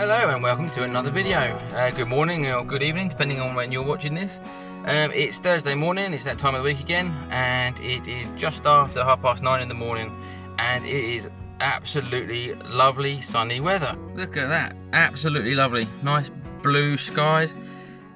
Hello and welcome to another video. Good morning or good evening, depending on when you're watching this. It's Thursday morning, it's that time of the week again, and it is just after 9:30 in the morning, and it is absolutely lovely sunny weather. Look at that, absolutely lovely. Nice blue skies.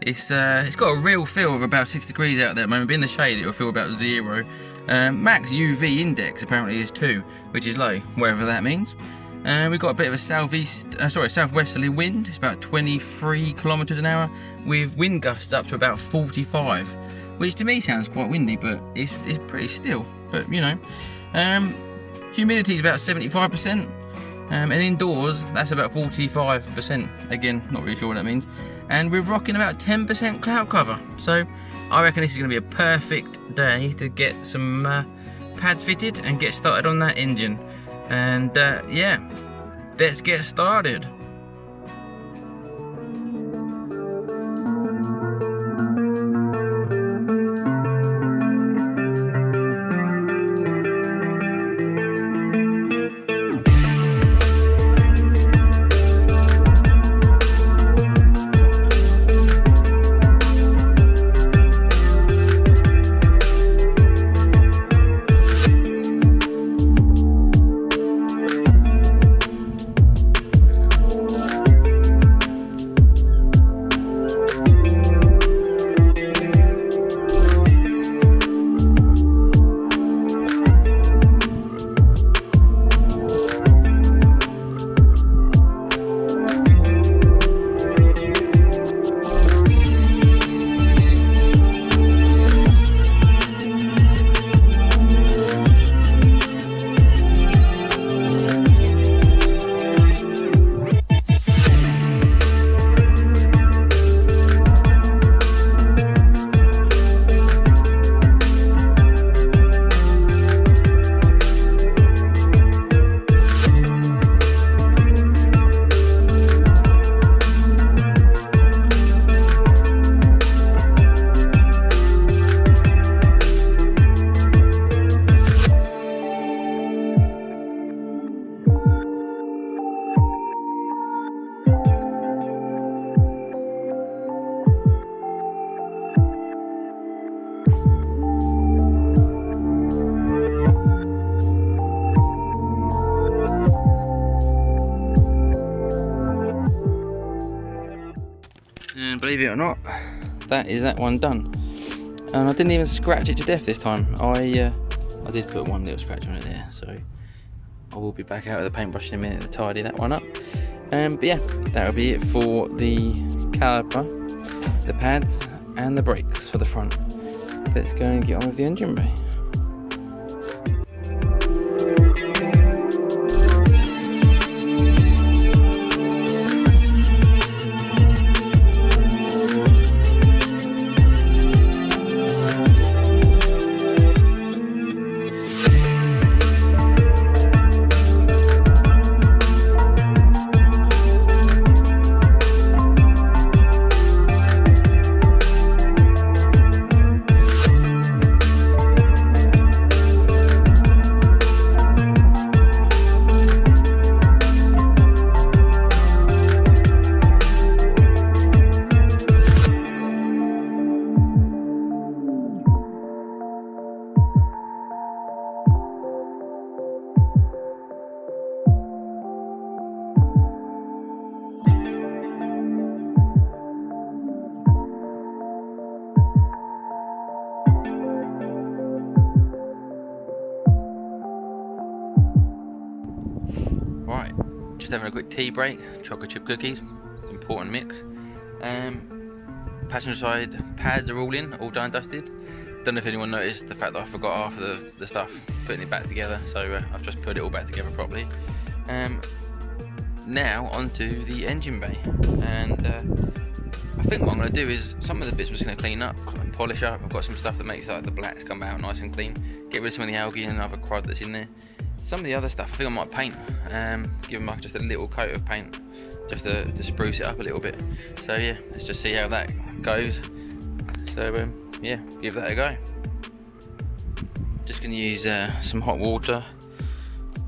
It's got a real feel of about 6 degrees out there at the moment. But in the shade it will feel about 0. Max UV index apparently is 2, which is low, wherever that means. We've got a bit of a southwesterly wind. It's about 23 kilometers an hour, with wind gusts up to about 45, which to me sounds quite windy, but it's pretty still. But you know, humidity is about 75%, and indoors that's about 45%. Again, not really sure what that means. And we're rocking about 10% cloud cover. So I reckon this is going to be a perfect day to get some pads fitted and get started on that engine. And yeah, let's get started. And believe it or not, that is that one done. And I didn't even scratch it to death this time. I did put one little scratch on it there, so I will be back out with the paintbrush in a minute to tidy that one up. But yeah, that'll be it for the caliper, the pads and the brakes for the front. Let's go and get on with the engine bay. Right, just having a quick tea break. Chocolate chip cookies, important mix. Passenger side pads are all in, all done and dusted. Don't know if anyone noticed the fact that I forgot half of the stuff, putting it back together, so I've just put it all back together properly. Now onto the engine bay, and I think what I'm going to do is some of the bits we're just going to clean up and polish up. I've got some stuff that makes like the blacks come out nice and clean, get rid of some of the algae and other crud that's in there. Some of the other stuff I think I might paint, give them like just a little coat of paint just to spruce it up a little bit. So yeah, let's just see how that goes. So yeah, give that a go. Just going to use some hot water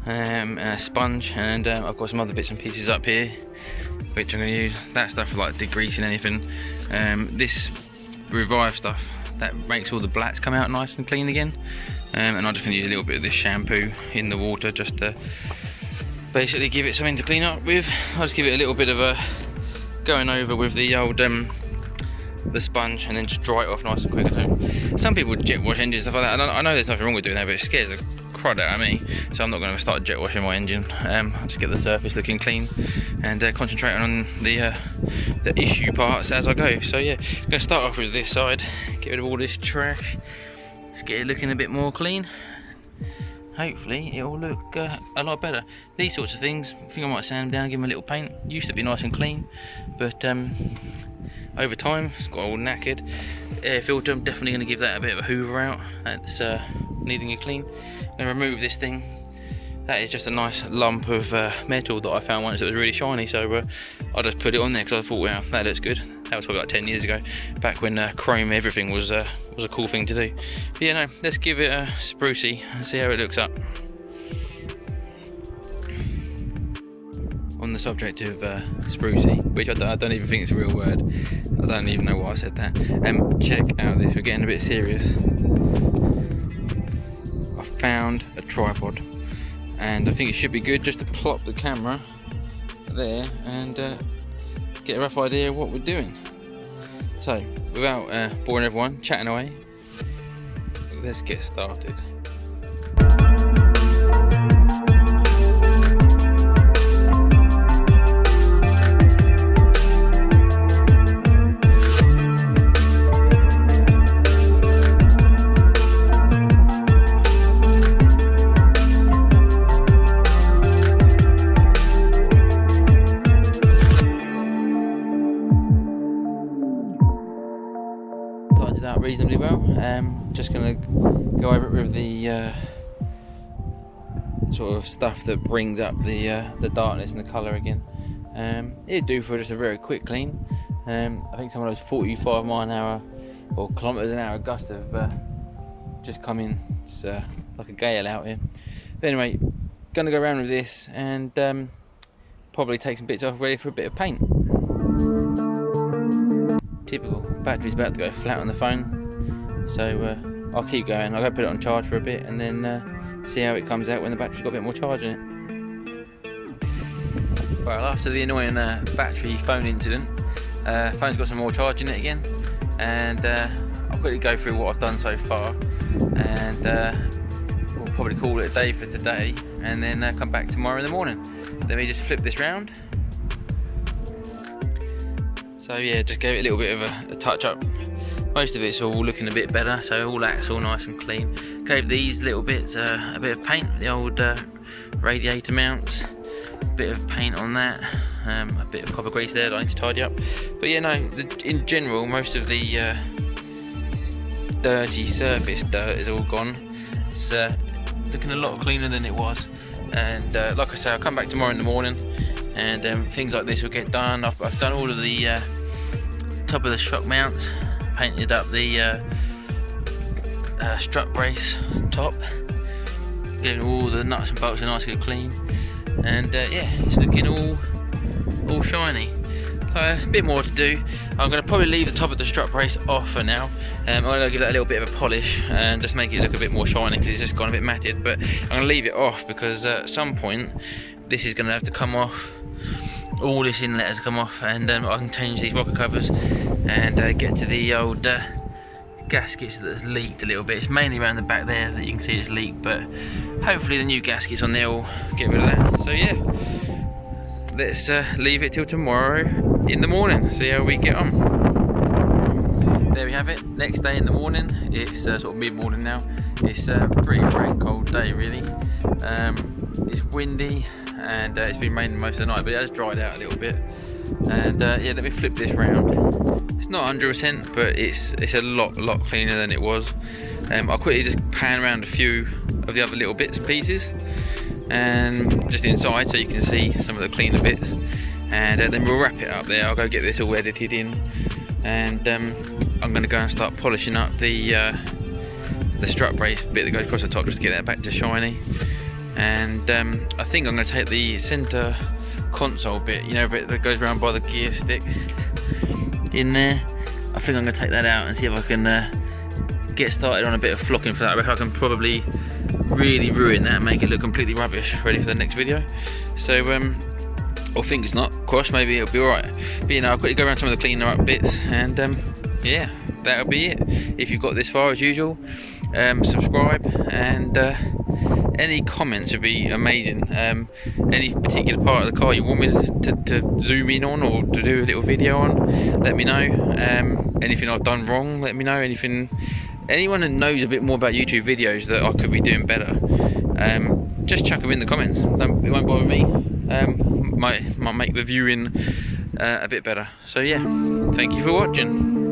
and a sponge, and I've got some other bits and pieces up here which I'm going to use. That stuff for like degreasing anything. This Revive stuff that makes all the blacks come out nice and clean again, and I'm just going to use a little bit of this shampoo in the water just to basically give it something to clean up with. I'll just give it a little bit of a going over with the old the sponge, and then just dry it off nice and quick. Some people jet wash engines and stuff like that. I know there's nothing wrong with doing that, but it scares the crud out of me, so I'm not going to start jet washing my engine. I'll just get the surface looking clean and concentrate on the issue parts as I go. So yeah, I'm going to start off with this side, get rid of all this trash, just get it looking a bit more clean. Hopefully it will look a lot better. These sorts of things, I think I might sand them down, give them a little paint. Used to be nice and clean, but over time it's got all knackered. Air filter, I'm definitely going to give that a bit of a hoover out. That's needing a clean. I'm going to remove this thing. That is just a nice lump of metal that I found once that was really shiny, so I just put it on there because I thought, wow, that looks good. That was probably like 10 years ago, back when chrome everything was a cool thing to do. But yeah, no, let's give it a sprucey and see how it looks up. On the subject of sprucey, which I don't even think it's a real word. I don't even know why I said that. Check out this, we're getting a bit serious. I found a tripod, and I think it should be good just to plop the camera there and get a rough idea of what we're doing. So, without boring everyone, chatting away, let's get started. Out reasonably well. Just gonna go over it with the sort of stuff that brings up the darkness and the colour again. It'd do for just a very quick clean. I think some of those 45 mile an hour or kilometres an hour gusts have just come in. It's like a gale out here. But anyway, gonna go around with this and probably take some bits off, ready for a bit of paint. Typical, battery's about to go flat on the phone, so I'll keep going. I'll go put it on charge for a bit and then see how it comes out when the battery's got a bit more charge in it. Well, after the annoying battery phone incident, phone's got some more charge in it again, and I'll quickly go through what I've done so far, and we'll probably call it a day for today, and then come back tomorrow in the morning. Let me just flip this round. So yeah, just gave it a little bit of a touch up. Most of it's all looking a bit better, so all that's all nice and clean. Gave these little bits a bit of paint, the old radiator mounts, a bit of paint on that, a bit of copper grease there that I need to tidy up. But yeah, no, in general, most of the dirty surface dirt is all gone. It's looking a lot cleaner than it was. And like I say, I'll come back tomorrow in the morning, and things like this will get done. I've done all of the top of the shock mounts, painted up the strut brace top, getting all the nuts and bolts are nicely clean, and yeah, it's looking all shiny. A bit more to do. I'm going to probably leave the top of the strut brace off for now. I'm going to give that a little bit of a polish and just make it look a bit more shiny because it's just gone a bit matted, but I'm going to leave it off because at some point this is going to have to come off. All this inlet has come off, and I can change these rocker covers and get to the old gaskets that's leaked a little bit. It's mainly around the back there that you can see it's leaked, but hopefully the new gaskets on there will get rid of that. So yeah, let's leave it till tomorrow in the morning, see how we get on. There we have it, next day in the morning. It's sort of mid-morning now. It's a pretty rain cold day really. It's windy, and it's been raining most of the night, but it has dried out a little bit. And yeah, let me flip this round. It's not 100%, but it's a lot cleaner than it was. I'll quickly just pan around a few of the other little bits and pieces, and just inside so you can see some of the cleaner bits, and then we'll wrap it up there. I'll go get this all edited in, and I'm going to go and start polishing up the strut brace bit that goes across the top just to get that back to shiny. and I think I'm going to take the centre console bit, you know, bit that goes around by the gear stick in there. I think I'm going to take that out and see if I can get started on a bit of flocking for that. I reckon I can probably really ruin that and make it look completely rubbish, ready for the next video. So or fingers not crossed, maybe it'll be alright. But you know, I'll quickly go around some of the cleaner up bits, and yeah, that'll be it. If you've got this far, as usual, subscribe, and any comments would be amazing. Any particular part of the car you want me to zoom in on, or to do a little video on, let me know. Anything I've done wrong, let me know. Anyone that knows a bit more about YouTube videos that I could be doing better, just chuck them in the comments. It won't bother me. Might make the viewing a bit better. So yeah, thank you for watching.